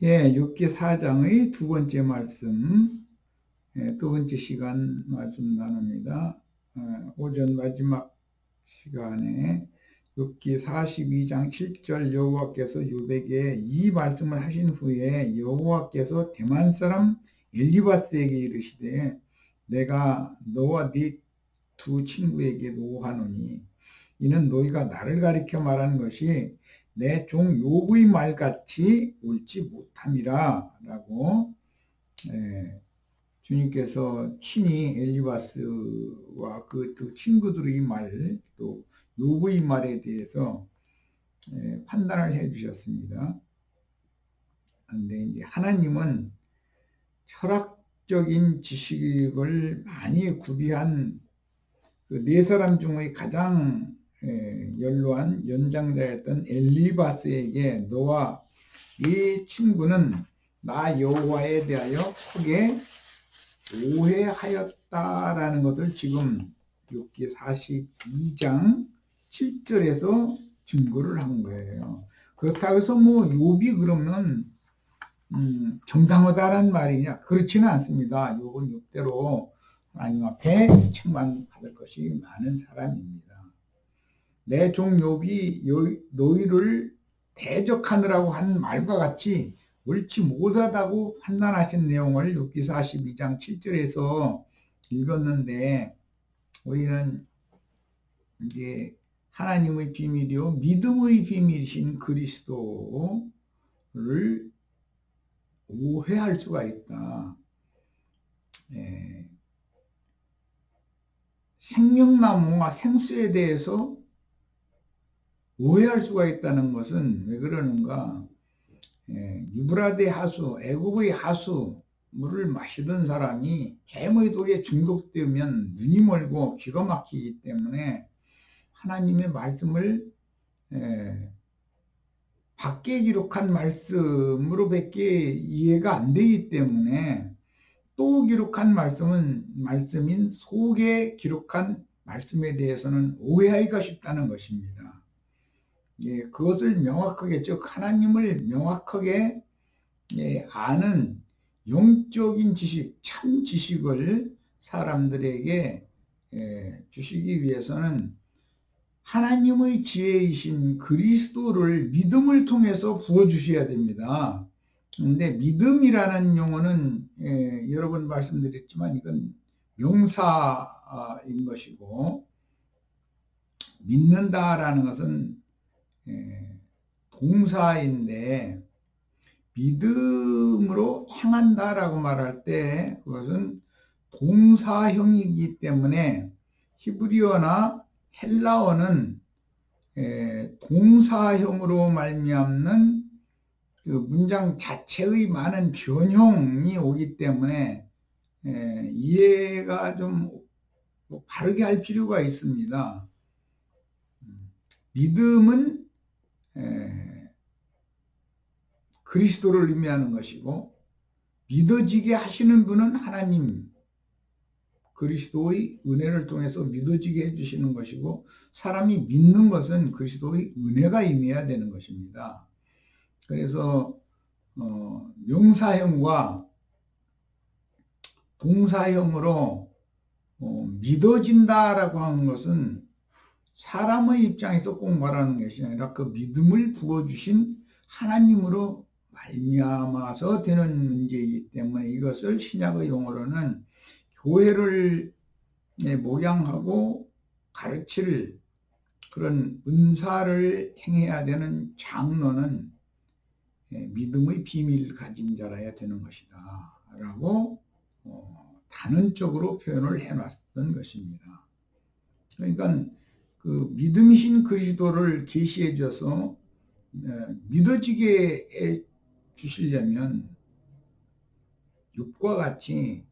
예, 욥기 4장의 두 번째 말씀, 두 번째 시간 말씀 나눕니다. 오전 마지막 시간에 욥기 42장 7절 여호와께서 욥에게 이 말씀을 하신 후에 여호와께서 대만 사람 엘리바스에게 이르시되 내가 너와 네 두 친구에게 노하노니 이는 너희가 나를 가리켜 말하는 것이 내 종 욥의 말같이 옳지 못함이라 라고 주님께서 친히 엘리바스와 그 두 친구들의 말, 또 욥의 말에 대해서 판단을 해 주셨습니다. 그런데 이제 하나님은 철학적인 지식을 많이 구비한 그 네 사람 중의 가장 연로한 연장자였던 엘리바스에게 너와 이 친구는 나 여호와에 대하여 크게 오해하였다라는 것을 지금 욥기 42장 7절에서 증거를 한 거예요. 그렇다고 해서 뭐 욥이 그러면 정당하다는 말이냐? 그렇지는 않습니다. 욥은 욥대로 하나님 앞에 책망받을 것이 많은 사람입니다. 내 종 욥이 너희를 대적하느라고 한 말과 같이 옳지 못하다고 판단하신 내용을 욥기 42장 7절에서 읽었는데, 우리는 이제 하나님의 비밀이요 믿음의 비밀이신 그리스도를 오해할 수가 있다. 생명나무와 생수에 대해서 오해할 수가 있다는 것은 왜 그러는가? 유브라데 하수, 애굽의 하수 물을 마시던 사람이 뱀의 독에 중독되면 눈이 멀고 귀가 막히기 때문에 하나님의 말씀을 밖에 기록한 말씀으로밖에 이해가 안 되기 때문에 또 기록한 말씀인 속에 기록한 말씀에 대해서는 오해하기가 쉽다는 것입니다. 그것을 명확하게, 즉 하나님을 명확하게 아는 영적인 지식, 참 지식을 사람들에게 주시기 위해서는 하나님의 지혜이신 그리스도를 믿음을 통해서 부어주셔야 됩니다. 그런데 믿음이라는 용어는 여러 번 말씀드렸지만 이건 명사인 것이고, 믿는다라는 것은 동사인데, 믿음으로 행한다라고 말할 때 그것은 동사형이기 때문에 히브리어나 헬라어는 동사형으로 말미암는 그 문장 자체의 많은 변형이 오기 때문에 이해가 좀 바르게 할 필요가 있습니다. 믿음은 그리스도를 의미하는 것이고, 믿어지게 하시는 분은 하나님 그리스도의 은혜를 통해서 믿어지게 해주시는 것이고, 사람이 믿는 것은 그리스도의 은혜가 임해야 되는 것입니다. 그래서 명사형과 동사형으로 믿어진다라고 하는 것은 사람의 입장에서 꼭 말하는 것이 아니라 그 믿음을 부어주신 하나님으로 말미암아서 되는 문제이기 때문에 이것을 신약의 용어로는 교회를 목양하고 가르칠 그런 은사를 행해야 되는 장로는 믿음의 비밀을 가진 자라야 되는 것이다 라고 단언적으로 표현을 해놨던 것입니다. 그러니까 그 믿음이신 그리스도를 계시해 줘서 믿어지게 해 주시려면 욥과 같이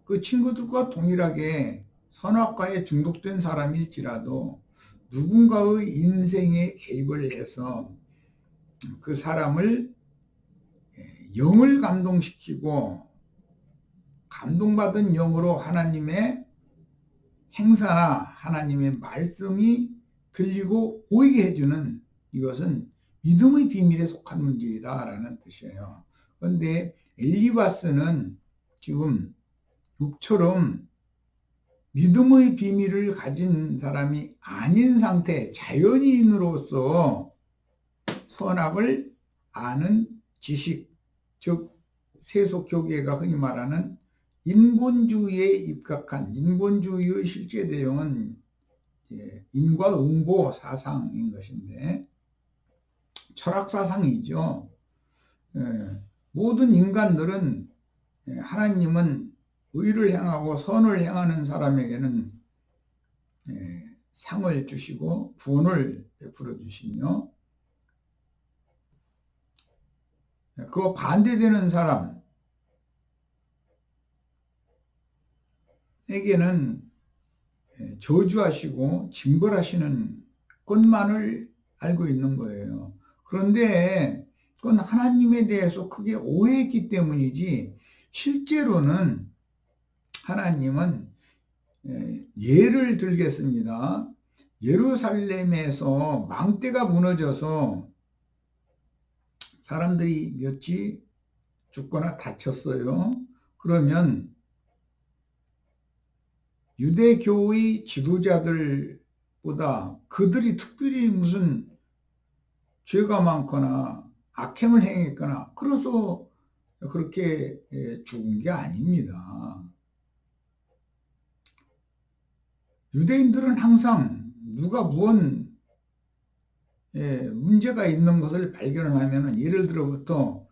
그 친구들과 동일하게 선악과에 중독된 사람일지라도 누군가의 인생에 개입을 해서 그 사람을 영을 감동시키고 감동받은 영으로 하나님의 행사나 하나님의 말씀이 들리고 보이게 해주는, 이것은 믿음의 비밀에 속한 문제이다라는 뜻이에요. 그런데 엘리바스는 지금 욥처럼 믿음의 비밀을 가진 사람이 아닌 상태, 자연인으로서 선악을 아는 지식, 즉 세속교계가 흔히 말하는 인본주의에 입각한, 인본주의의 실제 내용은 인과응보 사상인 것인데, 철학 사상이죠. 모든 인간들은 하나님은 의를 행하고 선을 행하는 사람에게는 상을 주시고 구원을 베풀어 주시며, 그거 반대되는 사람에게는 저주하시고 징벌하시는 것만을 알고 있는 거예요. 그런데 그건 하나님에 대해서 크게 오해했기 때문이지, 실제로는 하나님은, 예를 들겠습니다. 예루살렘에서 망대가 무너져서 사람들이 몇이 죽거나 다쳤어요. 그러면 유대교의 지도자들보다 그들이 특별히 무슨 죄가 많거나 악행을 행했거나 그래서 그렇게 죽은 게 아닙니다. 유대인들은 항상 누가 무언 문제가 있는 것을 발견하면, 예를 들어부터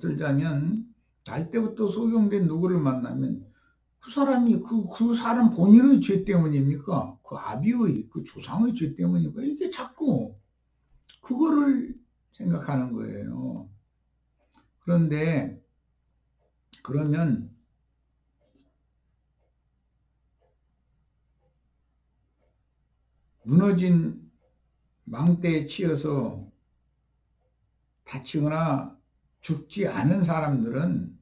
들자면 날 때부터 소경된 누구를 만나면 그 사람이 그 사람 본인의 죄 때문입니까? 그 아비의, 그 조상의 죄 때문입니까? 이게 자꾸 그거를 생각하는 거예요. 그런데 그러면 무너진 망대에 치여서 다치거나 죽지 않은 사람들은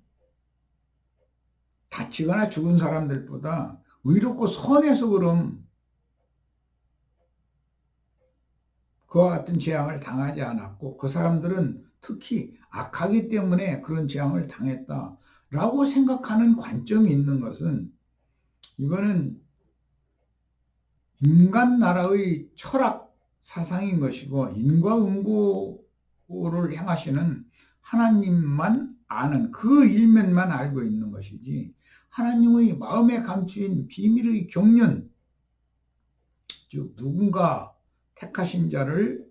다치거나 죽은 사람들보다 의롭고 선해서 그럼 그와 같은 재앙을 당하지 않았고, 그 사람들은 특히 악하기 때문에 그런 재앙을 당했다라고 생각하는 관점이 있는 것은, 이거는 인간 나라의 철학 사상인 것이고, 인과응보를 행하시는 하나님만 아는 그 일면만 알고 있는 것이지, 하나님의 마음에 감추인 비밀의 경륜, 즉 누군가 택하신 자를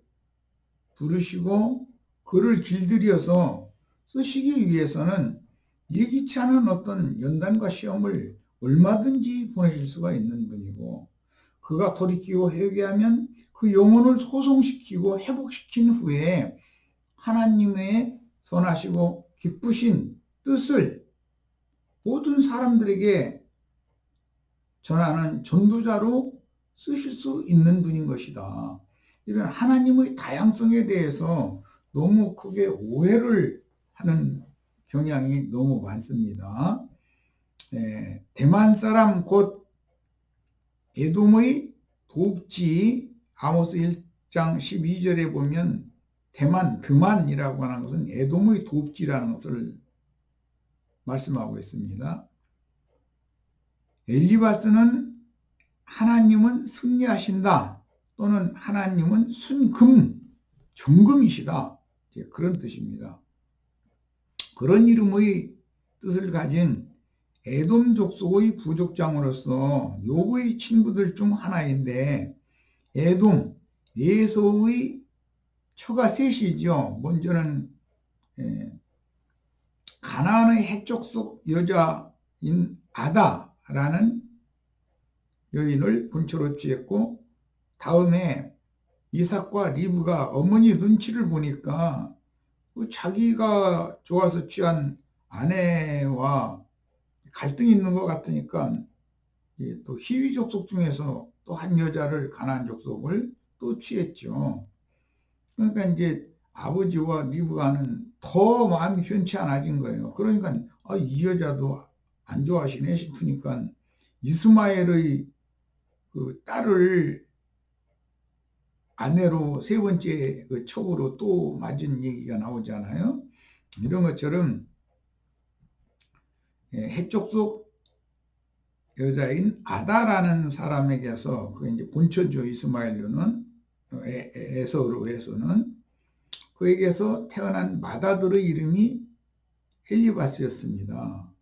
부르시고 그를 길들여서 쓰시기 위해서는 예기치 않은 어떤 연단과 시험을 얼마든지 보내실 수가 있는 분이고, 그가 돌이키고 회개하면 그 영혼을 소송시키고 회복시킨 후에 하나님의 선하시고 기쁘신 뜻을 모든 사람들에게 전하는 전도자로 쓰실 수 있는 분인 것이다. 이런 하나님의 다양성에 대해서 너무 크게 오해를 하는 경향이 너무 많습니다. 대만 사람 곧 에돔의 돕지, 아모스 1장 12절에 보면 드만이라고 하는 것은 에돔의 돕지라는 것을 말씀하고 있습니다. 엘리바스는 하나님은 승리하신다, 또는 하나님은 정금이시다, 그런 뜻입니다. 그런 이름의 뜻을 가진 에돔 족속의 부족장으로서 욥의 친구들 중 하나인데, 에돔, 에서의 처가 셋이죠. 먼저는 가나안의 해족속 여자인 아다라는 여인을 본처로 취했고, 다음에 이삭과 리브가 어머니 눈치를 보니까 자기가 좋아서 취한 아내와 갈등이 있는 것 같으니까 또 히위 족속 중에서 또 한 여자를, 가나안 족속을 또 취했죠. 그러니까 이제 아버지와 리브가는 더 마음이 편치 않아진 거예요. 그러니까 이 여자도 안 좋아하시네 싶으니까 이스마엘의 그 딸을 아내로 세 번째 그 첩으로 또 맞은 얘기가 나오잖아요. 이런 것처럼 해족속 여자인 아다라는 사람에게서 그 이제 본처죠. 이스마엘로는 에서로 해서는 그에게서 태어난 맏아들의 이름이 엘리바스였습니다.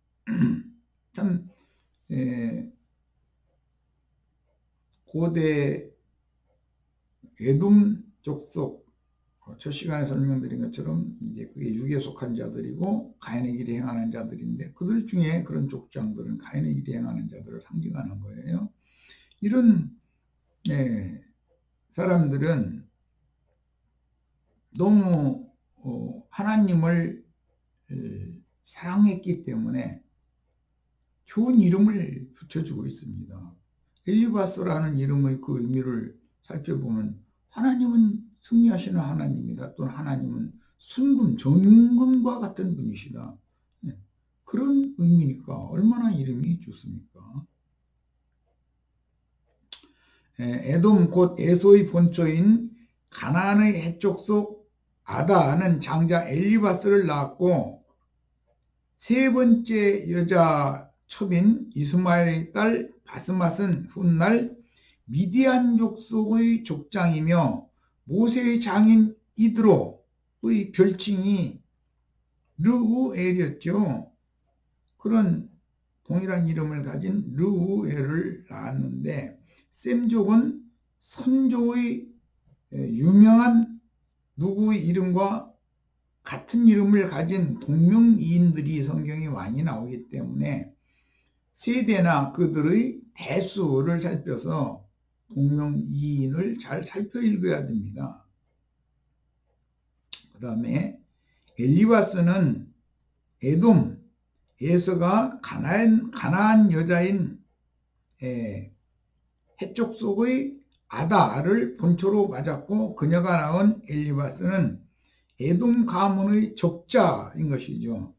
참 고대 에돔 족속 첫 시간에 설명드린 것처럼 이제 그게 육에 속한 자들이고 가인의 길에 행하는 자들인데 그들 중에 그런 족장들은 가인의 길에 행하는 자들을 상징하는 거예요. 이런 사람들은 너무 하나님을 사랑했기 때문에 좋은 이름을 붙여주고 있습니다. 엘리바스라는 이름의 그 의미를 살펴보면 하나님은 승리하시는 하나님이다. 또는 하나님은 순금, 정금과 같은 분이시다. 그런 의미니까 얼마나 이름이 좋습니까? 에돔 곧 에서의 본초인 가나안의 해족속 아다는 장자 엘리바스를 낳았고 세 번째 여자 첩인 이스마엘의 딸 바스맛은 훗날 미디안 족속의 족장이며 모세의 장인 이드로의 별칭이 르우엘이었죠. 그런 동일한 이름을 가진 르우엘을 낳았는데 셈족은 선조의 유명한 누구의 이름과 같은 이름을 가진 동명이인들이 성경에 많이 나오기 때문에 세대나 그들의 대수를 살펴서 동명이인을 잘 살펴 읽어야 됩니다. 그 다음에 엘리바스는 에돔, 에서가 가나안 여자인 해족속의 아다를 본초로 맞았고 그녀가 낳은 엘리바스는 에돔 가문의 적자인 것이죠.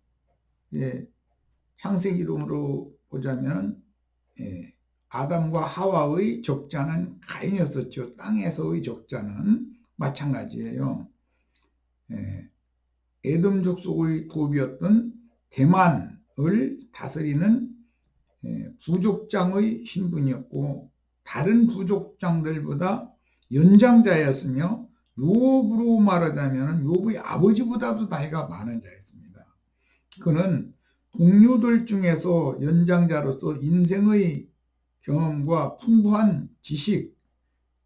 창세기론으로 보자면 아담과 하와의 적자는 가인이었었죠. 땅에서의 적자는 마찬가지예요. 에돔 족속의 도비였던 대만을 다스리는 부족장의 신분이었고 다른 부족장들보다 연장자였으며 욥으로 말하자면 욥의 아버지보다도 나이가 많은 자였습니다. 그는 동료들 중에서 연장자로서 인생의 경험과 풍부한 지식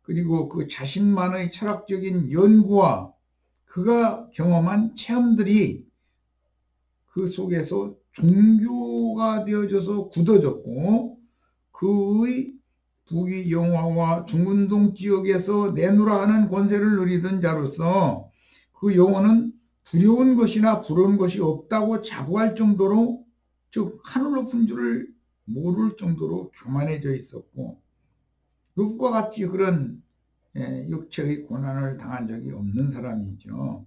그리고 그 자신만의 철학적인 연구와 그가 경험한 체험들이 그 속에서 종교가 되어져서 굳어졌고 그의 북위 영화와 중근동 지역에서 내노라 하는 권세를 누리던 자로서 그 영혼은 두려운 것이나 부러운 것이 없다고 자부할 정도로 즉 하늘 높은 줄을 모를 정도로 교만해져 있었고 욥과 같이 그런 육체의 고난을 당한 적이 없는 사람이죠.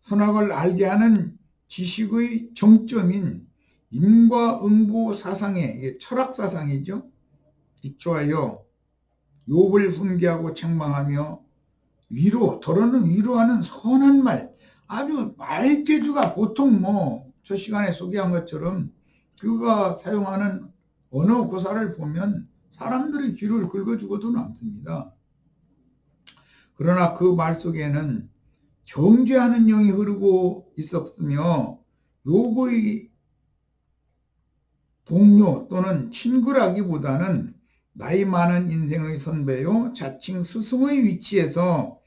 선악을 알게 하는 지식의 정점인 인과응보 사상에 철학 사상이죠. 기초하여 욥을 훈계하고 책망하며 더러는 위로하는 선한 말 아주 말재주가 보통 저 시간에 소개한 것처럼 그가 사용하는 언어 고사를 보면 사람들의 귀를 긁어주고도 남습니다. 그러나 그 말 속에는 정죄하는 영이 흐르고 있었으며 욥의 동료 또는 친구라기보다는 나이 많은 인생의 선배요 자칭 스승의 위치에서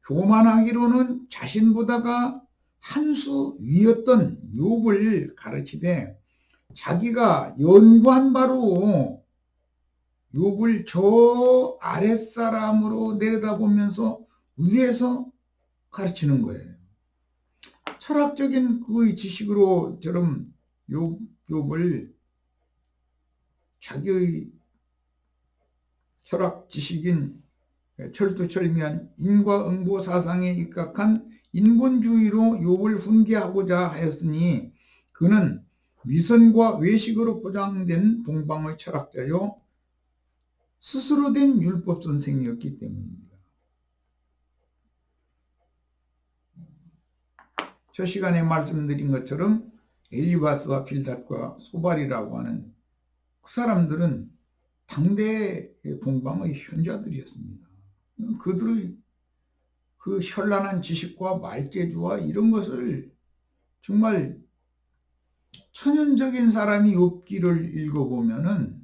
교만하기로는 자신보다가 한 수 위였던 욥을 가르치되 자기가 연구한 바로 욥을 저 아랫사람으로 내려다보면서 위에서 가르치는 거예요. 철학적인 그의 지식으로 저런 욥을 자기의 철학 지식인 철두철미한 인과응보 사상에 입각한 인본주의로 욥을 훈계하고자 하였으니 그는 위선과 외식으로 포장된 동방의 철학자요 스스로 된 율법 선생이었기 때문입니다. 저 시간에 말씀드린 것처럼 엘리바스와 빌닷과 소발이라고 하는 그 사람들은 당대 동방의 현자들이었습니다. 그들의 그 현란한 지식과 말재주와 이런 것을 정말 천연적인 사람이 욥기를 읽어보면은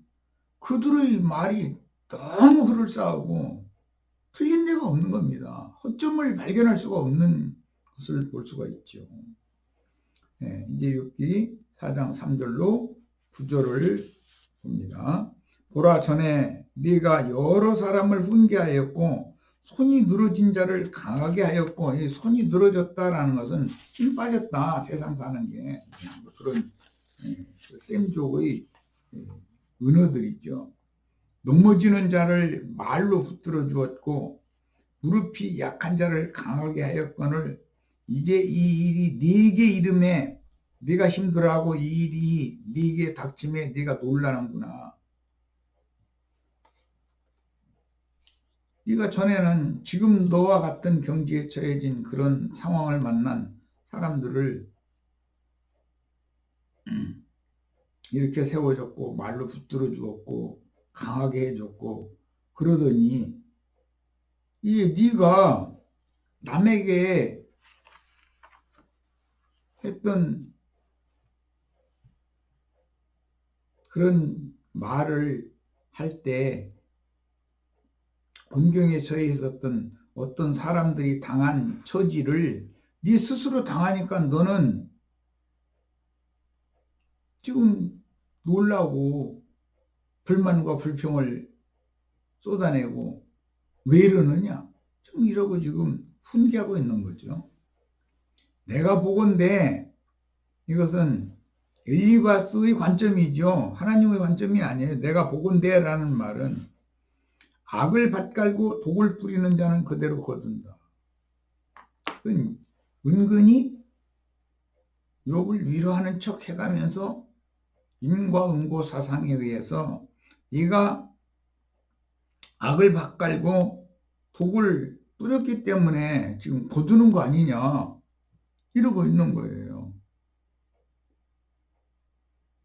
그들의 말이 너무 그럴싸하고 틀린 데가 없는 겁니다. 허점을 발견할 수가 없는 것을 볼 수가 있죠. 네, 이제 욥기 4장 3절로 9절을 봅니다. 보라, 전에 네가 여러 사람을 훈계하였고 손이 늘어진 자를 강하게 하였고, 이 손이 늘어졌다라는 것은 힘 빠졌다, 세상 사는 게. 그런 셈족의 은어들이죠. 넘어지는 자를 말로 붙들어 주었고 무릎이 약한 자를 강하게 하였거늘 이제 이 일이 네게 이름에 네가 힘들어하고 이 일이 네게 닥침에 네가 놀라는구나. 네가 전에는 지금 너와 같은 경지에 처해진 그런 상황을 만난 사람들을 이렇게 세워줬고 말로 붙들어 주었고 강하게 해줬고 그러더니 이게 네가 남에게 했던 그런 말을 할 때 곤경에 처해 있었던 어떤 사람들이 당한 처지를 네 스스로 당하니까 너는 지금 놀라고 불만과 불평을 쏟아내고 왜 이러느냐? 좀 이러고 지금 훈계하고 있는 거죠. 내가 보건대 이것은 엘리바스의 관점이죠. 하나님의 관점이 아니에요. 내가 보건대라는 말은 악을 밭갈고 독을 뿌리는 자는 그대로 거둔다. 은근히 욥을 위로하는 척 해가면서 인과응보 사상에 의해서 네가 악을 밭갈고 독을 뿌렸기 때문에 지금 거두는 거 아니냐 이러고 있는 거예요.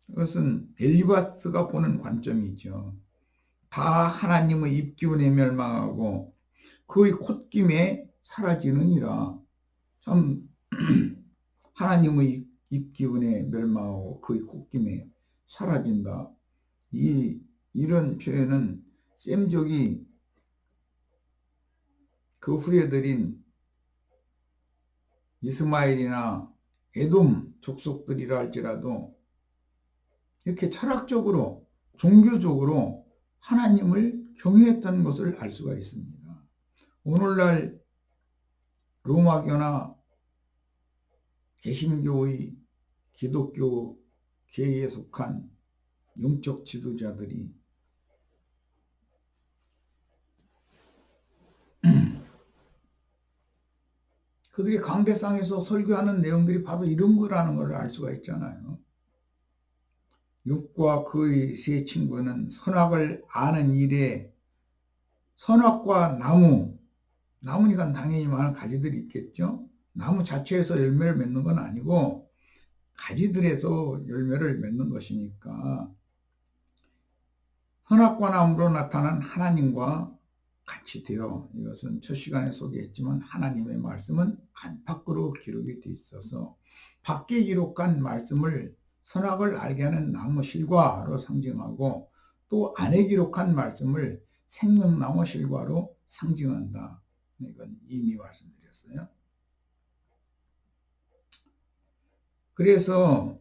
그것은 엘리바스가 보는 관점이죠. 다 하나님의 입기운에 멸망하고 그의 콧김에 사라지느니라. 참 하나님의 입기운에 멸망하고 그의 콧김에 사라진다. 이런 표현은 셈족이 그 후에 들인 이스마엘이나 에돔 족속들이라 할지라도 이렇게 철학적으로 종교적으로 하나님을 경외했던 것을 알 수가 있습니다. 오늘날 로마교나 개신교의 기독교계에 속한 영적 지도자들이 그들이 강대상에서 설교하는 내용들이 바로 이런 거라는 걸 알 수가 있잖아요. 욥과 그의 세 친구는 선악을 아는 일에 선악과 나무니까 당연히 많은 가지들이 있겠죠. 나무 자체에서 열매를 맺는 건 아니고 가지들에서 열매를 맺는 것이니까 선악과 나무로 나타난 하나님과 같이 되어 이것은 첫 시간에 소개했지만 하나님의 말씀은 안팎으로 기록이 되어 있어서 밖에 기록한 말씀을 선악을 알게 하는 나무 실과로 상징하고 또 안에 기록한 말씀을 생명나무 실과로 상징한다. 이건 이미 말씀드렸어요. 그래서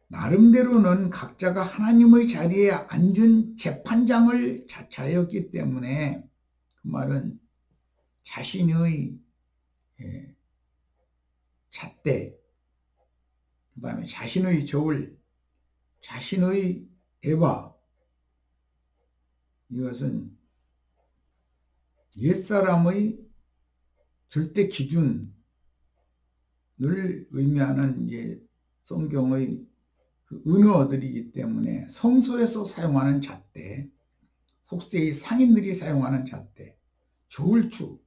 나름대로는 각자가 하나님의 자리에 앉은 재판장을 자처하였기 때문에 그 말은 자신의 잣대, 그 다음에 자신의 저울, 자신의 에바, 이것은 옛사람의 절대 기준을 의미하는 이제 성경의 그 은어들이기 때문에 성소에서 사용하는 잣대, 속세의 상인들이 사용하는 잣대, 저울추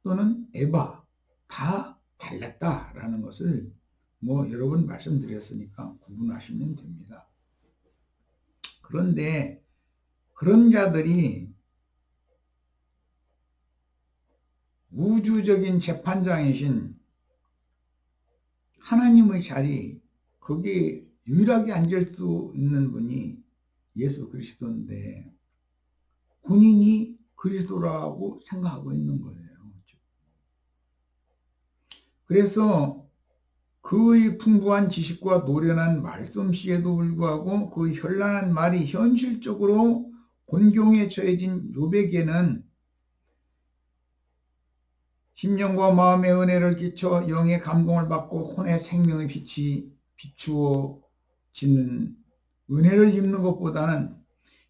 또는 에바 다 달랐다라는 것을 뭐 여러 번 말씀드렸으니까 구분하시면 됩니다. 그런데 그런 자들이 우주적인 재판장이신 하나님의 자리, 거기에 유일하게 앉을 수 있는 분이 예수 그리스도인데 본인이 그리스도라고 생각하고 있는 거예요. 그래서 그의 풍부한 지식과 노련한 말솜씨에도 불구하고 그 현란한 말이 현실적으로 곤경에 처해진 욥에게는 심령과 마음의 은혜를 끼쳐 영의 감동을 받고 혼의 생명의 빛이 비추어지는 은혜를 입는 것보다는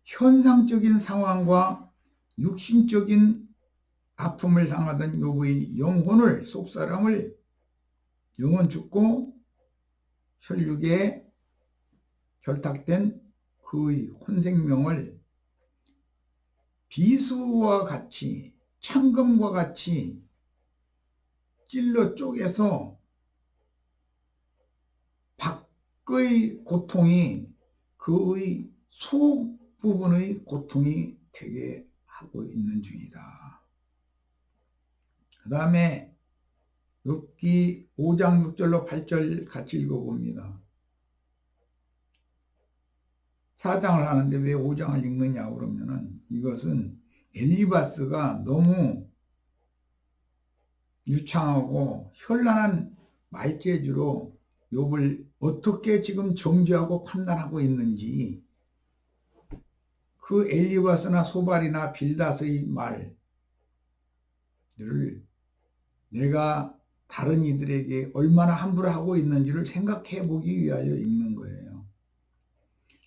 현상적인 상황과 육신적인 아픔을 당하던 욥의 영혼을, 속사람을, 영혼 죽고 혈육에 결탁된 그의 혼생명을 비수와 같이, 창검과 같이 찔러 쪼개서 밖의 고통이 그의 속 부분의 고통이 되게 하고 있는 중이다. 그 다음에 욥기 5장 6절로 8절 같이 읽어봅니다. 4장을 하는데 왜 5장을 읽느냐 그러면은 이것은 엘리바스가 너무 유창하고 현란한 말재주로 욥을 어떻게 지금 정죄하고 판단하고 있는지 그 엘리바스나 소발이나 빌닷의 말을 내가 다른 이들에게 얼마나 함부로 하고 있는지를 생각해 보기 위하여 읽는 거예요.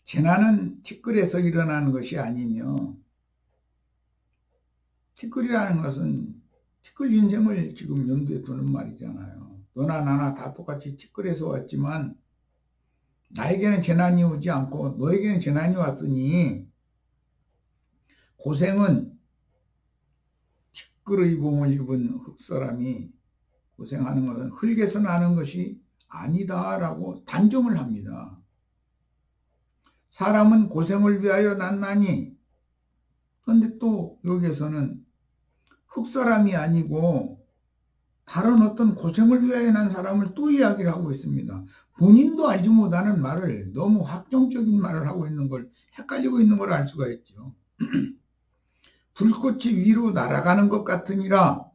재난은 티끌에서 일어나는 것이 아니며 티끌이라는 것은 티끌 인생을 지금 염두에 두는 말이잖아요. 너나 나나 다 똑같이 티끌에서 왔지만 나에게는 재난이 오지 않고 너에게는 재난이 왔으니 고생은 티끌의 몸을 입은 흙사람이 고생하는 것은 흙에서 나는 것이 아니다라고 단정을 합니다. 사람은 고생을 위하여 났나니, 그런데 또 여기에서는 흙사람이 아니고 다른 어떤 고생을 위하여 난 사람을 또 이야기를 하고 있습니다. 본인도 알지 못하는 말을, 너무 확정적인 말을 하고 있는 걸, 헷갈리고 있는 걸 알 수가 있죠. 불꽃이 위로 날아가는 것 같으니라.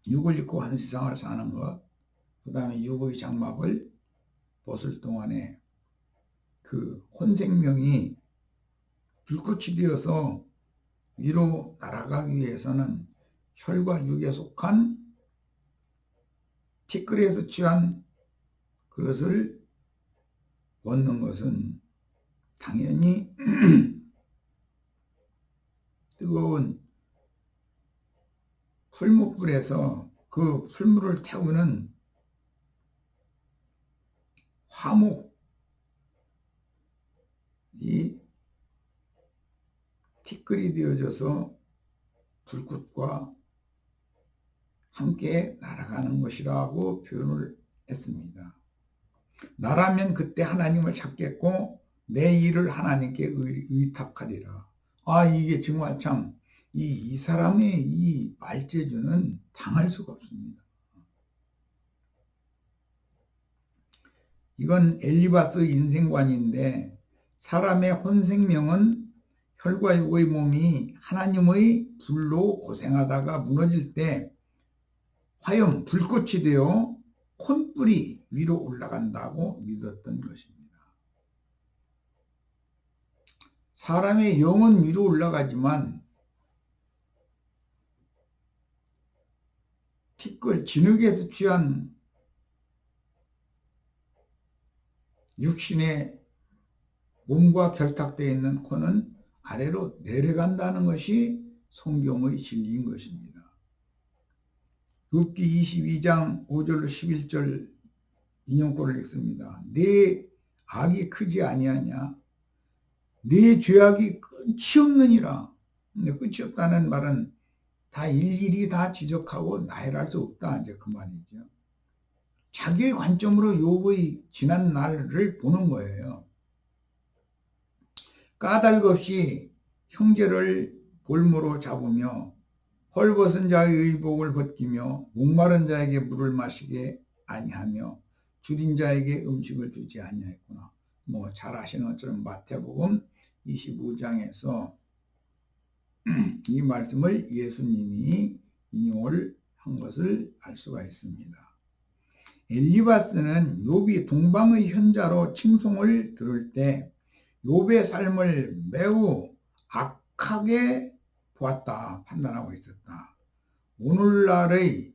육을 입고 한 세상을 사는 것, 그 다음에 육의 장막을 벗을 동안에 그 혼생명이 불꽃이 되어서 위로 날아가기 위해서는 혈과 육에 속한 티끌에서 취한 그것을 벗는 것은 당연히 뜨거운 풀무불에서 그 풀물을 태우는 화목이 티끌이 되어져서 불꽃과 함께 날아가는 것이라고 표현을 했습니다. 나라면 그때 하나님을 찾겠고 내 일을 하나님께 의탁하리라. 아, 이게 정말 참 이 사람의 이 말재주는 당할 수가 없습니다. 이건 엘리바스 인생관인데 사람의 혼생명은 혈과 육의 몸이 하나님의 불로 고생하다가 무너질 때 화염, 불꽃이 되어 혼불이 위로 올라간다고 믿었던 것입니다. 사람의 영은 위로 올라가지만 티끌, 진흙에서 취한 육신의 몸과 결탁되어 있는 혼은 아래로 내려간다는 것이 성경의 진리인 것입니다. 욥기 22장 5절로 11절 인용구를 읽습니다. 내 악이 크지 아니하냐? 내 죄악이 끝이 없느니라. 끝이 없다는 말은 다 일일이 다 지적하고 나열할 수 없다. 이제 그 말이죠. 자기의 관점으로 욥의 지난 날을 보는 거예요. 까닭 없이 형제를 볼모로 잡으며 헐벗은 자의 의복을 벗기며 목마른 자에게 물을 마시게 아니하며 줄인 자에게 음식을 주지 아니하였구나. 뭐 잘 아시는 것처럼 마태복음 25장에서 이 말씀을 예수님이 인용을 한 것을 알 수가 있습니다. 엘리바스는 욥이 동방의 현자로 칭송을 들을 때 욥의 삶을 매우 악하게 보았다, 판단하고 있었다. 오늘날의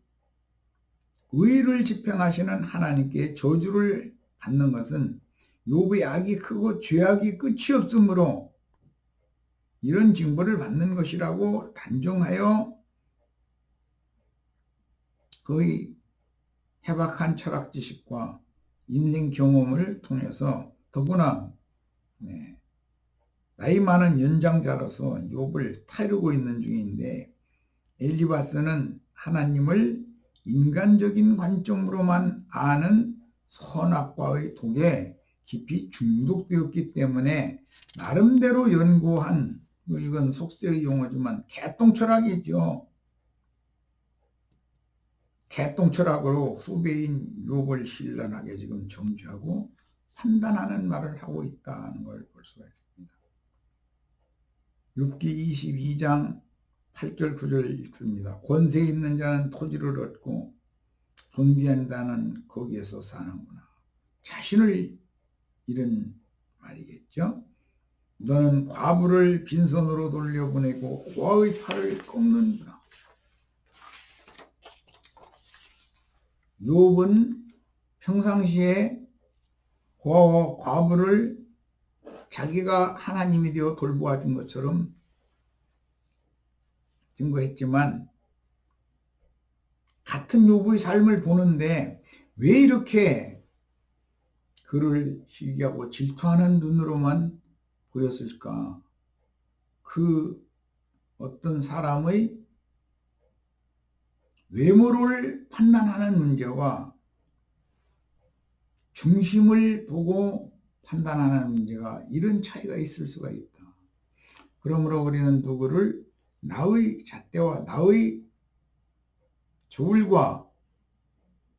의를 집행하시는 하나님께 저주를 받는 것은 욥의 악이 크고 죄악이 끝이 없으므로 이런 징벌을 받는 것이라고 단정하여 거의 해박한 철학 지식과 인생 경험을 통해서 더구나 나이 많은 연장자로서 욥을 타이르고 있는 중인데, 엘리바스는 하나님을 인간적인 관점으로만 아는 선악과의 독에 깊이 중독되었기 때문에 나름대로 연구한, 이건 속세의 용어지만 개똥철학이죠. 개똥철학으로 후배인 욥을 신랄하게 지금 정죄하고 판단하는 말을 하고 있다는 걸 볼 수가 있습니다. 욥기 22장 8절 9절 읽습니다. 권세 있는 자는 토지를 얻고 존귀한 자는 거기에서 사는구나. 자신을 잃은 말이겠죠. 너는 과부를 빈손으로 돌려보내고 고아의 팔을 꺾는구나. 욥은 평상시에 고아와 과부를 자기가 하나님이 되어 돌보아준 것처럼 증거했지만, 같은 욥의 삶을 보는데 왜 이렇게 그를 시기하고 질투하는 눈으로만 보였을까? 그 어떤 사람의 외모를 판단하는 문제와 중심을 보고 판단하는 문제가 이런 차이가 있을 수가 있다. 그러므로 우리는 누구를 나의 잣대와 나의 조울과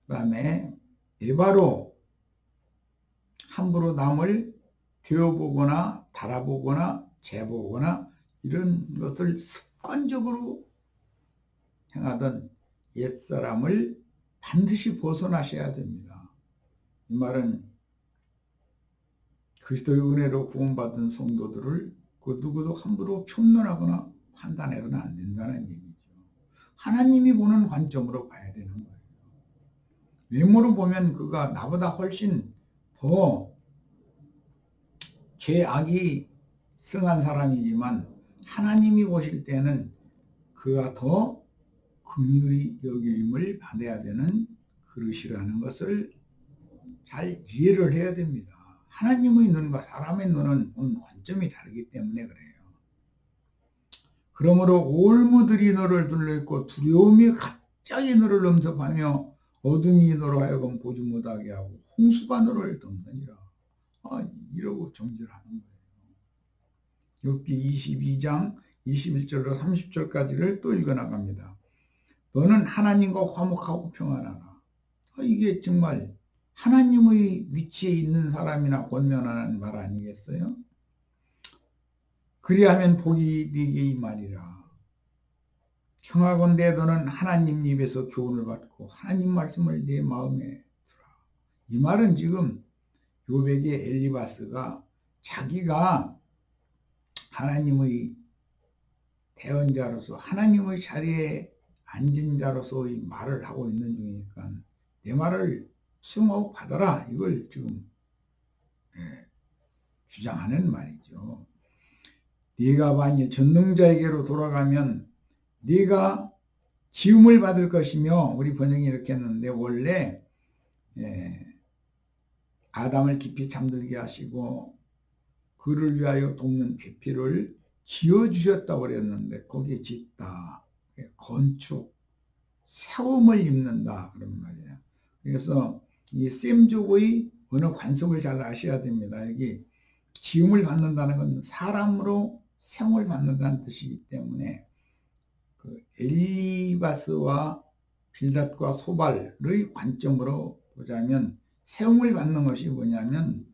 그다음에 에바로 함부로 남을 되어보거나 달아보거나 재보거나 이런 것을 습관적으로 행하던 옛사람을 반드시 벗어나셔야 됩니다. 이 말은 그리스도의 은혜로 구원받은 성도들을 그 누구도 함부로 평론하거나 판단하거나 안 된다는 얘기죠. 하나님이 보는 관점으로 봐야 되는 거예요. 외모로 보면 그가 나보다 훨씬 더 죄악이 승한 사람이지만 하나님이 보실 때는 그가 더 긍휼히 여김을 받아야 되는 그릇이라는 것을 잘 이해를 해야 됩니다. 하나님의 눈과 사람의 눈은 보는 관점이 다르기 때문에 그래요. 그러므로 올무들이 너를 둘러있고 두려움이 갑자기 너를 넘섭하며 어둠이 너로 하여금 보지 못하게 하고 홍수가 너를 덮느니라. 이러고 정죄를 하는 거예요. 욥기 22장 21절로 30절까지를 또 읽어나갑니다. 너는 하나님과 화목하고 평안하라. 이게 정말 하나님의 위치에 있는 사람이나 권면하는 말 아니겠어요? 그리하면 복이 네게 임하리라. 청하건대 너는 하나님 입에서 교훈을 받고 하나님 말씀을 네 마음에 두라. 이 말은 지금 욥에게 엘리바스가 자기가 하나님의 대언자로서 하나님의 자리에 앉은 자로서의 말을 하고 있는 중이니까 내 말을 수용하고 받아라, 이걸 지금 주장하는 말이죠. 네가 만일 전능자에게로 돌아가면 네가 지음을 받을 것이며, 우리 번역이 이렇게 했는데 원래 아담을 깊이 잠들게 하시고 그를 위하여 돕는 배필을 지어주셨다고 그랬는데 거기에 짓다. 건축, 세움을 입는다 그런 말이에요. 그래서 이 셈족의 언어 관습을 잘 아셔야 됩니다. 여기 지음을 받는다는 건 사람으로 세움을 받는다는 뜻이기 때문에 그 엘리바스와 빌닷과 소발의 관점으로 보자면 세움을 받는 것이 뭐냐면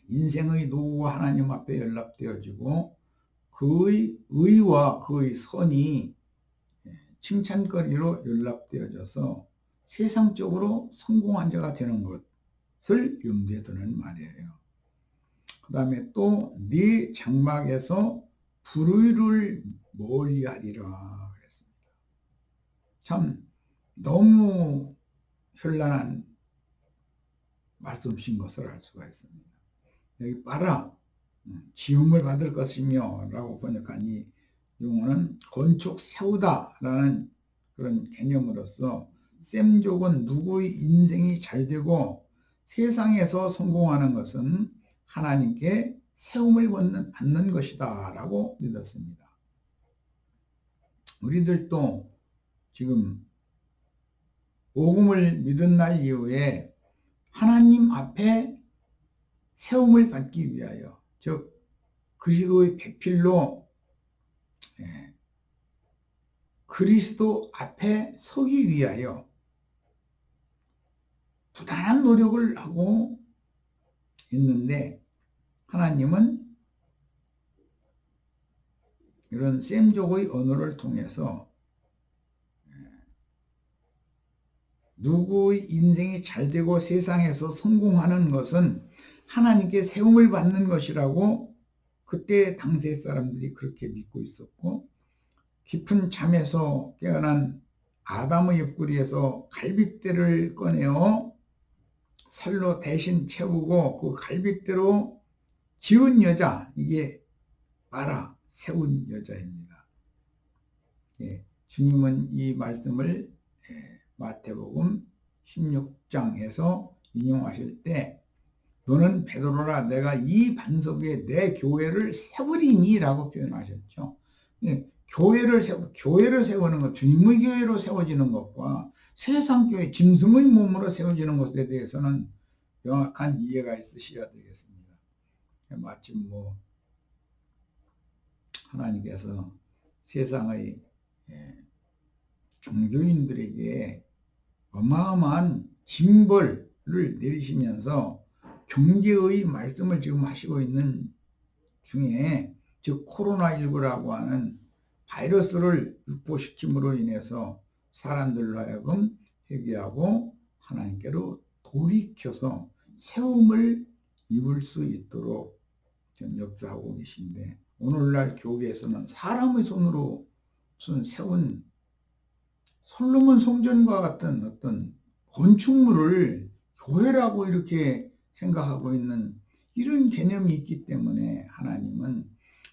인생의 노후와 하나님 앞에 연락되어지고 그의 의와 그의 선이 칭찬거리로 연락되어져서 세상적으로 성공한 자가 되는 것을 염두에 두는 말이에요. 그 다음에 또 네 장막에서 불의를 멀리하리라 그랬습니다. 참 너무 현란한 말씀이신 것을 알 수가 있습니다. 여기 봐라 지음을 받을 것이며 라고 번역한 이 용어는 건축 세우다 라는 그런 개념으로서 셈족은 누구의 인생이 잘 되고 세상에서 성공하는 것은 하나님께 세움을 받는 것이다 라고 믿었습니다. 우리들도 지금 복음을 믿은 날 이후에 하나님 앞에 세움을 받기 위하여 즉 그리스도의 배필로 그리스도 앞에 서기 위하여 부단한 노력을 하고 있는데 하나님은 이런 셈족의 언어를 통해서 누구의 인생이 잘되고 세상에서 성공하는 것은 하나님께 세움을 받는 것이라고 그때 당시의 사람들이 그렇게 믿고 있었고 깊은 잠에서 깨어난 아담의 옆구리에서 갈빗대를 꺼내어 살로 대신 채우고 그 갈빗대로 지은 여자 이게 바라 세운 여자입니다. 주님은 이 말씀을 마태복음 16장에서 인용하실 때 너는 베드로라 내가 이 반석 위에 내 교회를 세우리니 라고 표현하셨죠. 교회를 세우는 것, 주님의 교회로 세워지는 것과 세상 교회, 짐승의 몸으로 세워지는 것에 대해서는 명확한 이해가 있으셔야 되겠습니다. 마침 하나님께서 세상의 종교인들에게 어마어마한 징벌을 내리시면서 경계의 말씀을 지금 하시고 있는 중에 즉 코로나19라고 하는 바이러스를 유포시킴으로 인해서 사람들로 하여금 회개하고 하나님께로 돌이켜서 세움을 입을 수 있도록 지금 역사하고 계신데 오늘날 교회에서는 사람의 손으로 무슨 세운 솔로몬 성전과 같은 어떤 건축물을 교회라고 이렇게 생각하고 있는 이런 개념이 있기 때문에 하나님은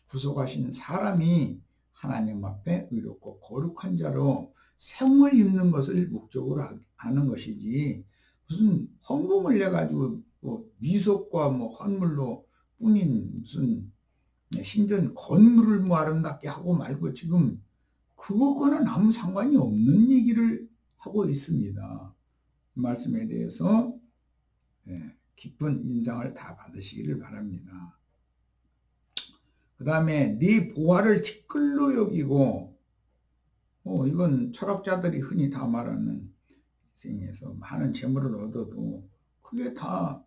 구속하신 사람이 하나님 앞에 의롭고 거룩한 자로 세움을 입는 것을 목적으로 하는 것이지 무슨 헌금을 내가지고 미석과 헌물로 뿐인 무슨 신전 건물을 아름답게 하고 말고 지금 그것과는 아무 상관이 없는 얘기를 하고 있습니다. 그 말씀에 대해서 깊은 인상을 다 받으시기를 바랍니다. 그 다음에 네 보화를 티끌로 여기고 이건 철학자들이 흔히 다 말하는 인생에서 많은 재물을 얻어도 그게 다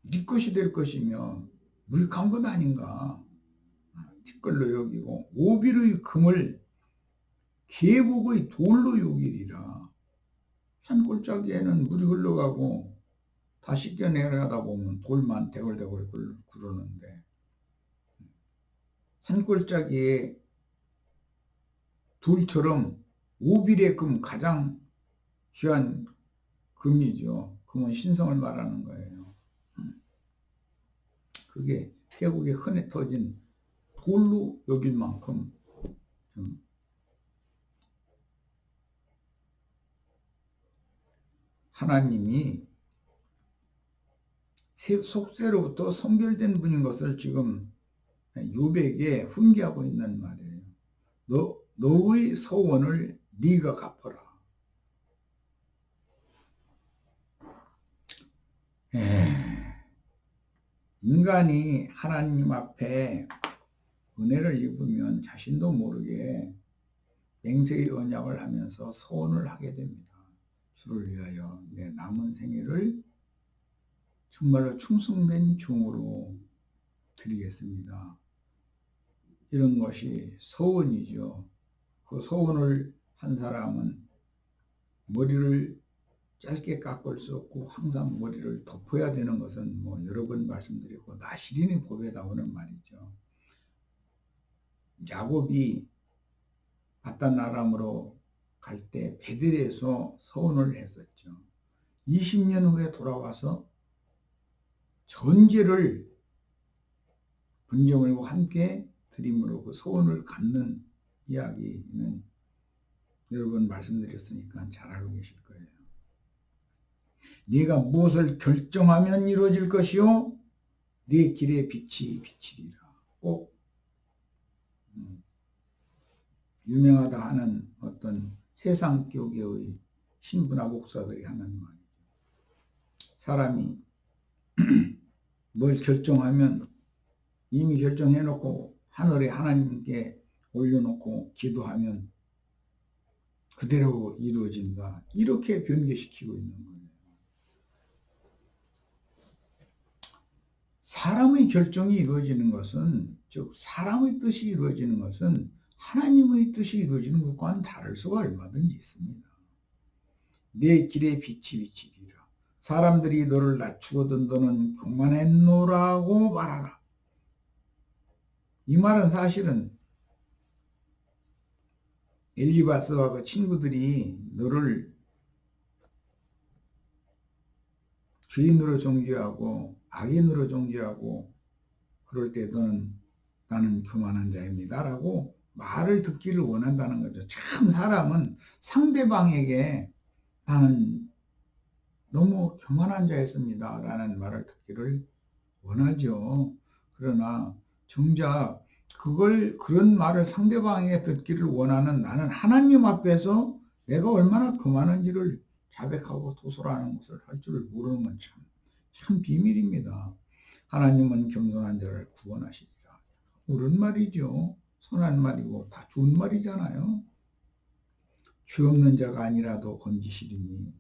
네 것이 될 것이며 무익한 것 아닌가. 티끌로 여기고 오빌의 금을 계곡의 돌로 여기리라. 산골짜기에는 물이 흘러가고 다 씻겨 내려가다 보면 돌만 대걸대걸 구르는데 산골짜기에 돌처럼 오빌의 금 가장 귀한 금이죠. 금은 신성을 말하는 거예요. 그게 계곡에 흔해 터진 돌로 여길 만큼 하나님이 속세로부터 선별된 분인 것을 지금 욥에게 훈계하고 있는 말이에요. 너의 소원을 네가 갚아라. 인간이 하나님 앞에 은혜를 입으면 자신도 모르게 맹세의 언약을 하면서 소원을 하게 됩니다. 주를 위하여 내 남은 생애를 정말로 충성된 종으로 드리겠습니다. 이런 것이 소원이죠. 그 소원을 한 사람은 머리를 짧게 깎을 수 없고 항상 머리를 덮어야 되는 것은 뭐 여러 번 말씀드렸고 나시린의 법에 나오는 말이죠. 야곱이 바단 아람으로 갈 때 베델에서 서원을 했었죠. 20년 후에 돌아와서 전제를 번제물과 함께 드림으로 그 소원을 갖는 이야기는 여러 번 말씀드렸으니까 잘 알고 계실 거예요. 네가 무엇을 결정하면 이루어질 것이요 네 길의 빛이 비치리라. 꼭 유명하다 하는 어떤 세상 교계의 신부나 목사들이 하는 말이죠. 사람이 뭘 결정하면 이미 결정해놓고 하늘에 하나님께 올려놓고 기도하면 그대로 이루어진다. 이렇게 변개시키고 있는 거예요. 사람의 결정이 이루어지는 것은, 즉 사람의 뜻이 이루어지는 것은 하나님의 뜻이 이루어지는 것과는 다를 수가 얼마든지 있습니다. 내 길에 빛이 비치리라. 사람들이 너를 낮추거든 너는 교만했노라고 말하라. 이 말은 사실은 엘리바스와 그 친구들이 너를 죄인으로 정죄하고 악인으로 정죄하고 그럴 때 너는 나는 교만한 자입니다 라고 말을 듣기를 원한다는 거죠. 참 사람은 상대방에게 나는 너무 교만한 자였습니다 라는 말을 듣기를 원하죠. 그러나 정작 그런 말을 상대방에게 듣기를 원하는 나는 하나님 앞에서 내가 얼마나 교만한지를 자백하고 도솔하는 것을 할 줄을 모르는 건 참 비밀입니다. 하나님은 겸손한 자를 구원하시리라. 옳은 말이죠. 선한 말이고 다 좋은 말이잖아요. 죄 없는 자가 아니라도 건지시리니,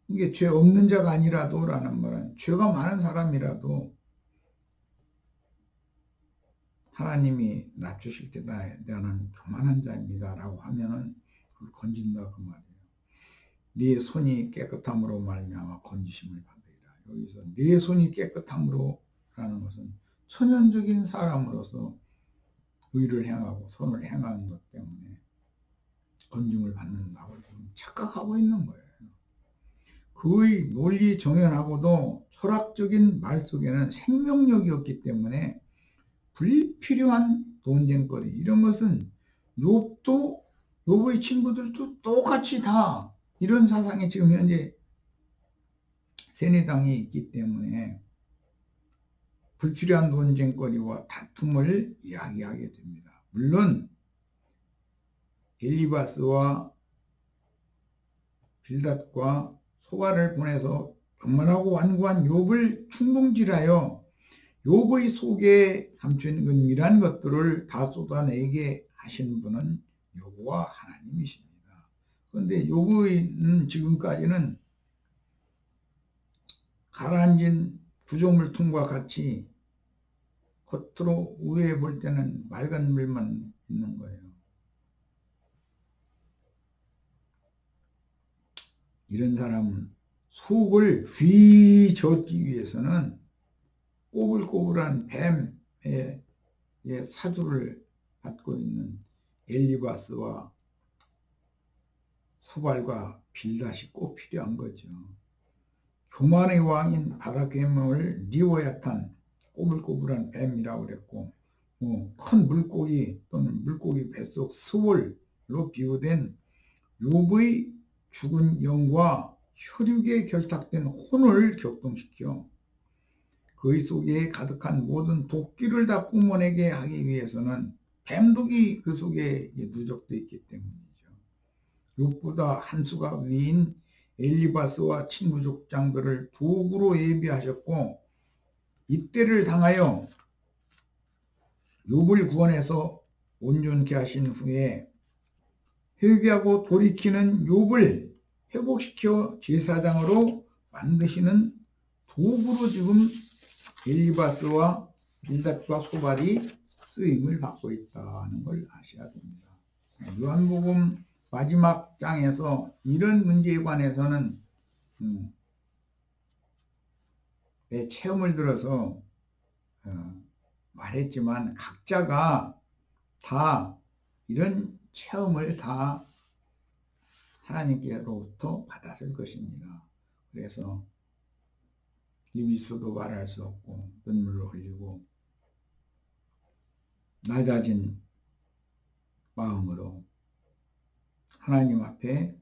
이게 죄 없는 자가 아니라도 라는 말은 죄가 많은 사람이라도 하나님이 낮추실 때 나는 교만한 자입니다 라고 하면은 그걸 건진다 그 말이에요. 네 손이 깨끗함으로 말미암아 건지심을 받으리라. 여기서 네 손이 깨끗함으로 라는 것은 천연적인 사람으로서 의를 행하고 선을 행하는 것 때문에 건짐을 받는다고 착각하고 있는 거예요. 그의 논리 정연하고도 철학적인 말 속에는 생명력이 없기 때문에 불필요한 논쟁거리, 이런 것은 욥의 친구들도 똑같이 다 이런 사상이 지금 현재 새누리당에 있기 때문에 불필요한 논쟁거리와 다툼을 이야기하게 됩니다. 물론 엘리바스와 빌닷과 소바를 보내서 교만하고 완고한 욥을 충동질하여 욥의 속에 감춘 은밀한 것들을 다 쏟아내게 하신 분은 여호와 하나님이십니다. 그런데 욥은 지금까지는 가라앉은 구조물통과 같이 겉으로 우회해 볼 때는 맑은 물만 있는 거예요. 이런 사람은 속을 휘젓기 위해서는 꼬불꼬불한 뱀의 사주를 받고 있는 엘리바스와 소발과 빌닷이 꼭 필요한 거죠. 교만의 왕인 바다괴물 리오야탄, 꼬불꼬불한 뱀이라고 그랬고, 큰 물고기 또는 물고기 뱃속 스월로 비유된 욥의 죽은 영과 혈육에 결탁된 혼을 격동시켜 그의 속에 가득한 모든 도끼를 다 뿜어내게 하기 위해서는 뱀독이 그 속에 누적되어 있기 때문이죠. 욥보다 한 수가 위인 엘리바스와 친부 족장들을 도구로 예비하셨고 입대를 당하여 욥을 구원해서 온전케 하신 후에 회개하고 돌이키는 욥을 회복시켜 제사장으로 만드시는 도구로 지금 엘리바스와 빌닷과 소발이 쓰임을 받고 있다는 걸 아셔야 됩니다. 요한복음 마지막 장에서 이런 문제에 관해서는 내 체험을 들어서 말했지만 각자가 다 이런 체험을 다 하나님께로부터 받았을 것입니다. 그래서 입이 있어도 말할 수 없고 눈물을 흘리고 낮아진 마음으로 하나님 앞에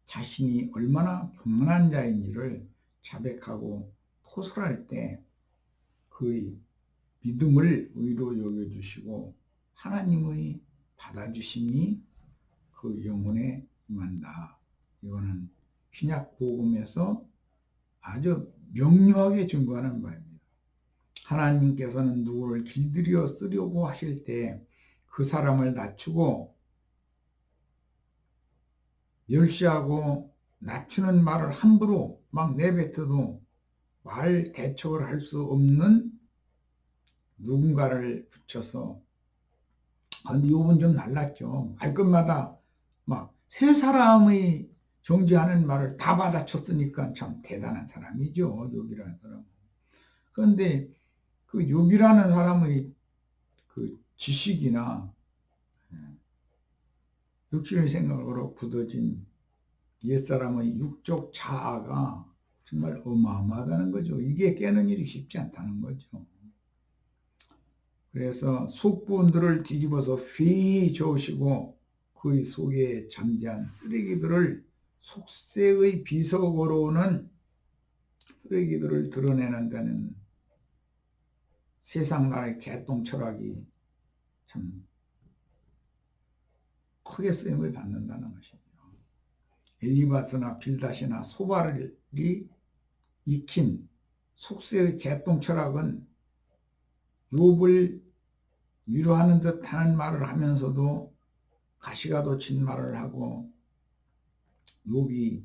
자신이 얼마나 교만한 자인지를 자백하고 토설할 때 그의 믿음을 의로 여겨주시고 하나님의 받아주심이 그 영혼에 임한다. 이거는 신약 복음에서 아주 명료하게 증거하는 바입니다. 하나님께서는 누구를 길들여 쓰려고 하실 때 그 사람을 낮추고 멸시하고 낮추는 말을 함부로 막 내뱉어도 말 대처를 할 수 없는 누군가를 붙여서 근데 욥은 좀 달랐죠. 말끝마다 막 세 사람의 정죄하는 말을 다 받아쳤으니까 참 대단한 사람이죠. 욥이라는 사람. 그런데 그 욥이라는 사람의 그 지식이나 육신의 생각으로 굳어진 옛사람의 육적 자아가 정말 어마어마하다는 거죠. 이게 깨는 일이 쉽지 않다는 거죠. 그래서 속부분들을 뒤집어서 휘 저으시고 그 속에 잠재한 쓰레기들을 속세의 비석으로 오는 쓰레기들을 드러내는 데는 세상 나라의 개똥 철학이 참 크게 쓰임을 받는다는 것이죠. 엘리바스나 빌닷이나 소발이 익힌 속세의 개똥 철학은 욥을 위로하는 듯 하는 말을 하면서도 가시가 돋친 말을 하고 욥이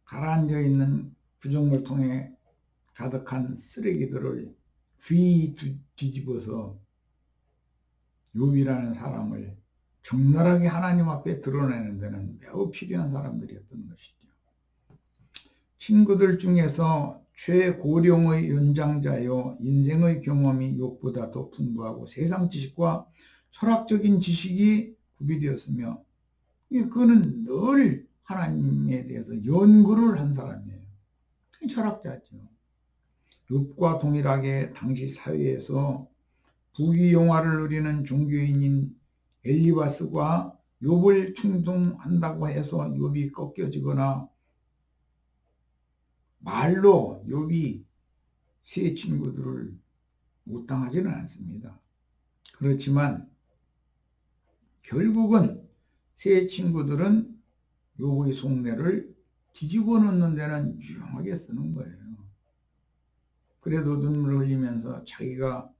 가라앉아 있는 구정물통에 가득한 쓰레기들을 뒤집어서 욥이라는 사람을 적나라하게 하나님 앞에 드러내는 데는 매우 필요한 사람들이었던 것이죠. 친구들 중에서 최고령의 연장자요 인생의 경험이 욥보다 더 풍부하고 세상 지식과 철학적인 지식이 구비되었으며 그는 늘 하나님에 대해서 연구를 한 사람이에요. 철학자죠. 욥과 동일하게 당시 사회에서 부귀영화를 누리는 종교인인 엘리바스가 욥을 충동한다고 해서 욥이 꺾여지거나 말로 욥이 세 친구들을 못 당하지는 않습니다. 그렇지만 결국은 세 친구들은 욥의 속내를 뒤집어 놓는 데는 유용하게 쓰는 거예요. 그래도 눈물을 흘리면서 자기가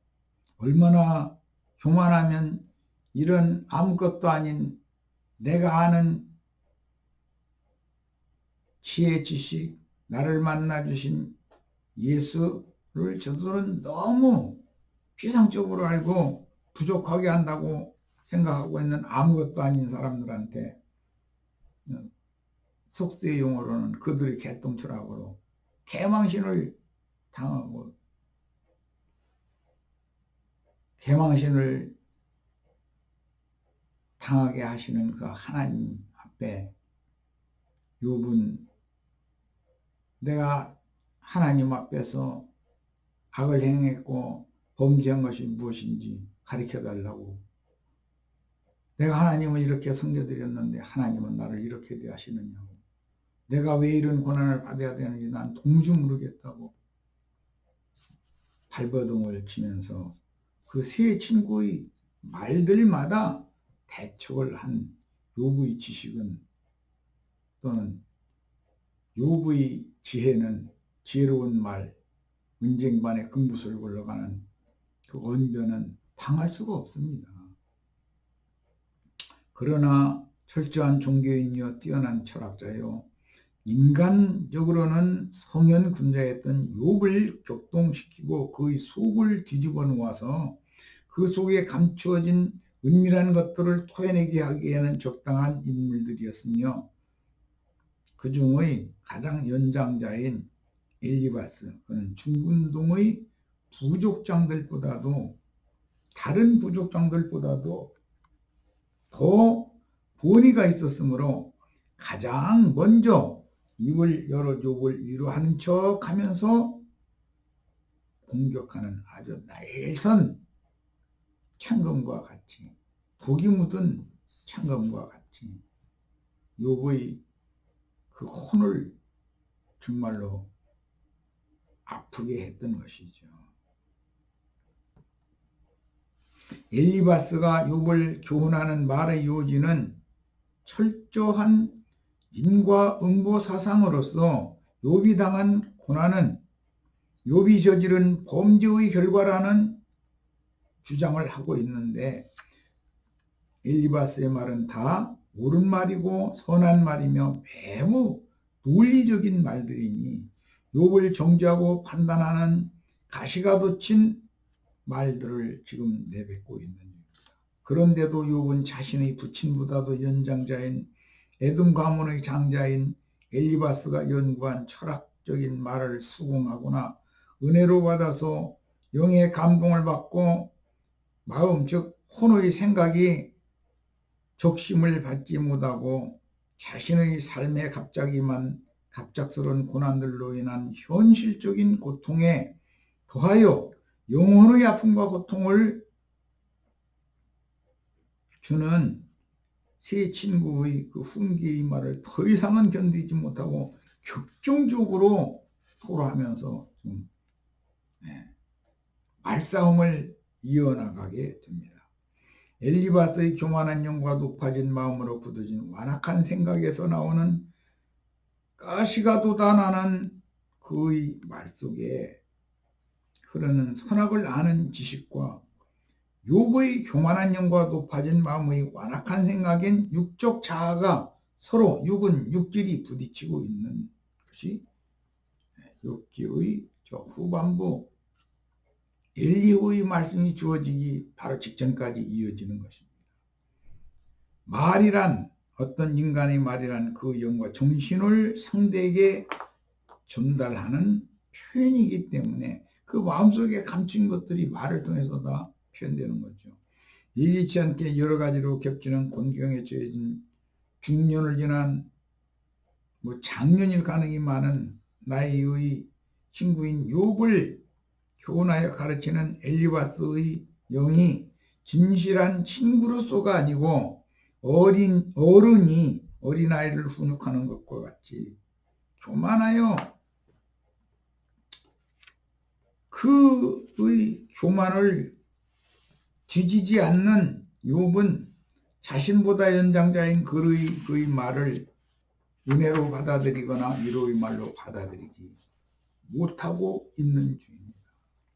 얼마나 교만하면 이런 아무것도 아닌 내가 아는 지혜 지식 나를 만나주신 예수를 저들은 너무 피상적으로 알고 부족하게 한다고 생각하고 있는 아무것도 아닌 사람들한테 속세의 용어로는 그들의 개똥철학으로 개망신을 당하고 개망신을 당하게 하시는 그 하나님 앞에 욥은 내가 하나님 앞에서 악을 행했고 범죄한 것이 무엇인지 가르쳐달라고 내가 하나님을 이렇게 섬겨드렸는데 하나님은 나를 이렇게 대하시느냐고 내가 왜 이런 고난을 받아야 되는지 난 도무지 모르겠다고 발버둥을 치면서 그 세 친구의 말들마다 대척을 한 욥의 지식은 또는 욥의 지혜는 지혜로운 말, 은쟁반에 금붓을 굴러가는 그 언변은 당할 수가 없습니다. 그러나 철저한 종교인이여 뛰어난 철학자요, 인간적으로는 성현군자였던 욥을 격동시키고 그의 속을 뒤집어 놓아서 그 속에 감추어진 은밀한 것들을 토해내게 하기에는 적당한 인물들이었으며, 그 중의 가장 연장자인 엘리바스, 그는 중근동의 부족장들보다도 다른 부족장들보다도 더 본의가 있었으므로 가장 먼저 입을 열어 욥을 위로하는 척 하면서 공격하는 아주 날선 창검과 같이, 독이 묻은 창검과 같이 욥의 그 혼을 정말로 아프게 했던 것이죠. 엘리바스가 욥을 교훈하는 말의 요지는 철저한 인과응보 사상으로서 욥이 당한 고난은 욥이 저지른 범죄의 결과라는 주장을 하고 있는데, 엘리바스의 말은 다 옳은 말이고 선한 말이며 매우 논리적인 말들이니 욥을 정죄하고 판단하는 가시가 돋친 말들을 지금 내뱉고 있는 중입니다. 그런데도 욥은 자신의 부친보다도 연장자인 에돔 가문의 장자인 엘리바스가 연구한 철학적인 말을 수긍하거나 은혜로 받아서 영의 감동을 받고 마음, 즉 혼의 생각이 적심을 받지 못하고 자신의 삶에 갑작스러운 고난들로 인한 현실적인 고통에 더하여 영혼의 아픔과 고통을 주는 세 친구의 그 훈계의 말을 더 이상은 견디지 못하고 격정적으로 토로하면서 말싸움을 이어나가게 됩니다. 엘리바스의 교만한 영과 높아진 마음으로 굳어진 완악한 생각에서 나오는 가시가 돋아나는 그의 말 속에 흐르는 선악을 아는 지식과 욥의 교만한 영과 높아진 마음의 완악한 생각인 육적 자아가 서로 육은 육질이 부딪히고 있는 것이 욥기의 후반부 엘리후의 말씀이 주어지기 바로 직전까지 이어지는 것입니다. 말이란, 어떤 인간의 말이란 그 영과 정신을 상대에게 전달하는 표현이기 때문에 그 마음속에 감춘 것들이 말을 통해서 다 표현되는 거죠. 예기치 않게 여러 가지로 겹치는 곤경에 처해진 중년을 지난 장년일 가능이 많은 나이의 친구인 욥을 교훈하여 가르치는 엘리바스의 영이 진실한 친구로서가 아니고 어른이 어린아이를 훈육하는 것과 같이 교만하여 그의 교만을 뒤지지 않는 욥은 자신보다 연장자인 그의 말을 은혜로 받아들이거나 위로의 말로 받아들이지 못하고 있는 중입니다.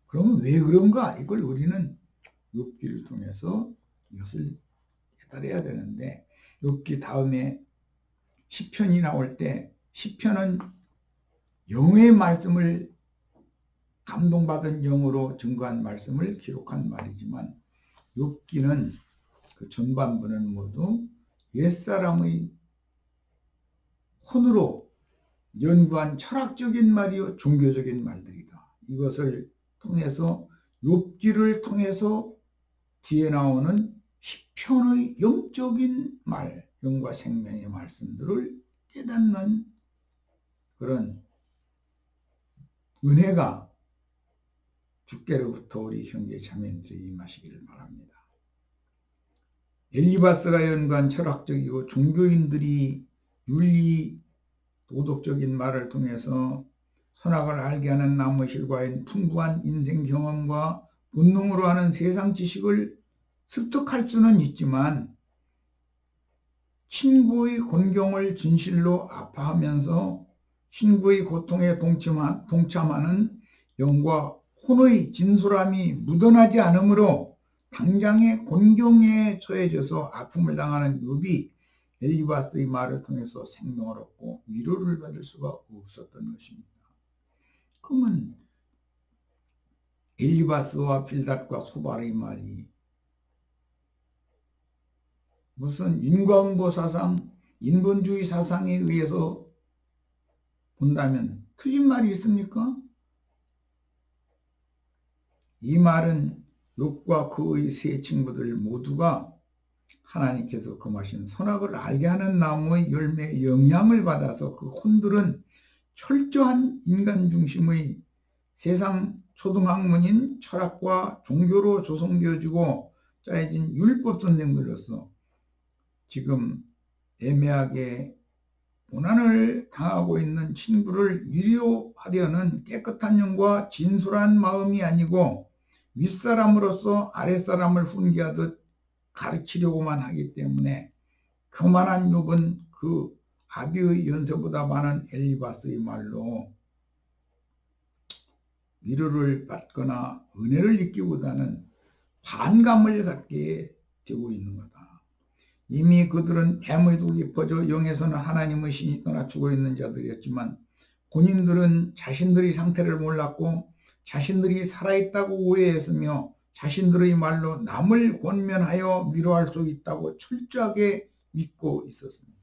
그러면 왜 그런가? 이걸 우리는 욥기를 통해서 이것을 깨달아야 되는데, 욥기 다음에 시편이 나올 때, 시편은 영의 말씀을 감동받은 영으로 증거한 말씀을 기록한 말이지만, 욥기는 그 전반부는 모두 옛사람의 혼으로 연구한 철학적인 말이요 종교적인 말들이다. 이것을 통해서 욥기를 통해서 뒤에 나오는 시편의 영적인 말, 영과 생명의 말씀들을 깨닫는 그런 은혜가 주께로부터 우리 형제 자매들에게 임하시기를 바랍니다. 엘리바스가 연구한 철학적이고 종교인들이 윤리 도덕적인 말을 통해서 선악을 알게 하는 나무실과의 풍부한 인생 경험과 본능으로 하는 세상 지식을 습득할 수는 있지만 친구의 곤경을 진실로 아파하면서 친구의 고통에 동참하는 영과 혼의 진솔함이 묻어나지 않으므로 당장의 곤경에 처해져서 아픔을 당하는 욥이 엘리바스의 말을 통해서 생명을 얻고 위로를 받을 수가 없었던 것입니다. 그러면 엘리바스와 빌닷과 소발의 말이 무슨 인과응보 사상, 인본주의 사상에 의해서 본다면 틀린 말이 있습니까? 이 말은 욥과 그의 세 친구들 모두가 하나님께서 금하신 선악을 알게 하는 나무의 열매의 영향을 받아서 그 혼들은 철저한 인간 중심의 세상 초등학문인 철학과 종교로 조성되어지고 짜여진 율법 선생들로서 지금 애매하게 고난을 당하고 있는 친구를 위로하려는 깨끗한 영과 진솔한 마음이 아니고 윗사람으로서 아랫사람을 훈계하듯 가르치려고만 하기 때문에 교만한 욥은 그 아비의 연세보다 많은 엘리바스의 말로 위로를 받거나 은혜를 느끼보다는 반감을 갖게 되고 있는 거다. 이미 그들은 뱀의 독이 퍼져 영에서는 하나님의 신이 떠나 죽어 있는 자들이었지만 본인들은 자신들의 상태를 몰랐고 자신들이 살아있다고 오해했으며 자신들의 말로 남을 권면하여 위로할 수 있다고 철저하게 믿고 있었습니다.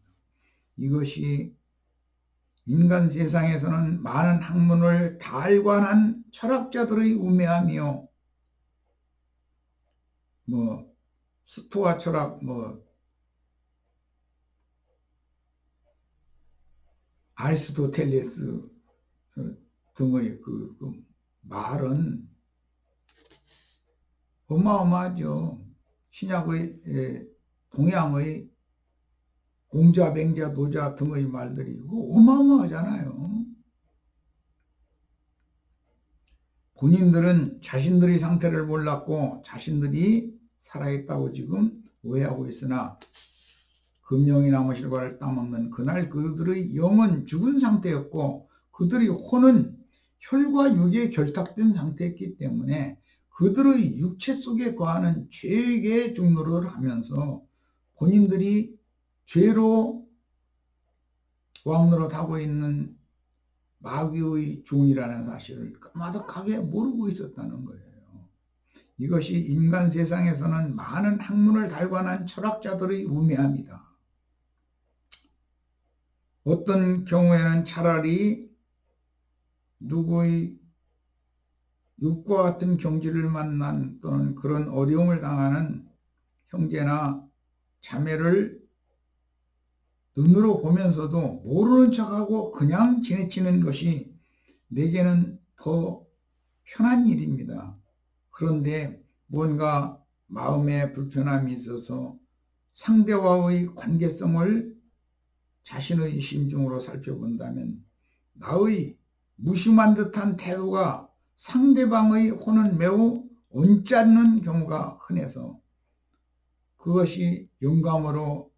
이것이 인간 세상에서는 많은 학문을 달관한 철학자들의 우매하며 스토아 철학 아리스토텔레스 등의 그 말은 어마어마하죠. 신약의 동양의 공자, 맹자, 노자 등의 말들이 어마어마하잖아요. 본인들은 자신들의 상태를 몰랐고 자신들이 살아있다고 지금 오해하고 있으나 금령이 나무 실과를 따먹는 그날 그들의 영은 죽은 상태였고 그들의 혼은 혈과 육에 결탁된 상태였기 때문에 그들의 육체 속에 거하는 죄의 종로를 하면서 본인들이 죄로 왕노릇하고 있는 마귀의 종이라는 사실을 까마득하게 모르고 있었다는 거예요. 이것이 인간 세상에서는 많은 학문을 달관한 철학자들의 우매함이다. 어떤 경우에는 차라리 누구의 욥과 같은 경지를 만난 또는 그런 어려움을 당하는 형제나 자매를 눈으로 보면서도 모르는 척하고 그냥 지내치는 것이 내게는 더 편한 일입니다. 그런데 뭔가 마음에 불편함이 있어서 상대와의 관계성을 자신의 심중으로 살펴본다면 나의 무심한 듯한 태도가 상대방의 혼은 매우 언짢는 경우가 흔해서 그것이 영감으로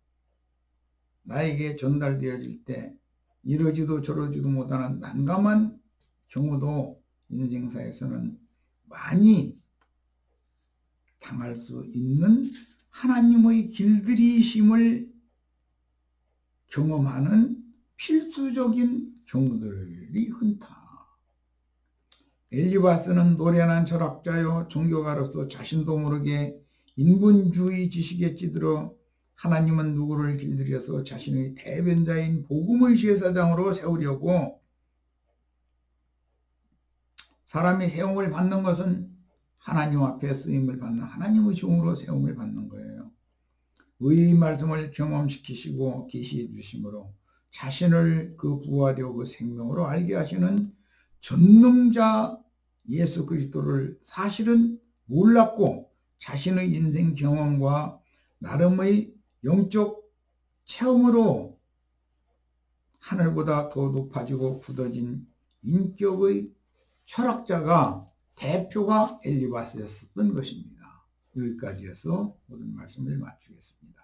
나에게 전달되어질 때 이러지도 저러지도 못하는 난감한 경우도 인생사에서는 많이 당할 수 있는 하나님의 길들이심을 경험하는 필수적인 경우들이 흔다. 엘리바스는 노련한 철학자요 종교가로서 자신도 모르게 인본주의 지식에 찌들어 하나님은 누구를 길들여서 자신의 대변자인 복음의 제사장으로 세우려고 사람이 세움을 받는 것은 하나님 앞에 쓰임을 받는 하나님의 종으로 세움을 받는 거예요. 의의 말씀을 경험시키시고 계시해 주심으로 자신을 그 부활이요 그 생명으로 알게 하시는 전능자 예수 그리스도를 사실은 몰랐고 자신의 인생 경험과 나름의 영적 체험으로 하늘보다 더 높아지고 굳어진 인격의 철학자가 대표가 엘리바스였었던 것입니다. 여기까지여서 오늘 말씀을 마치겠습니다.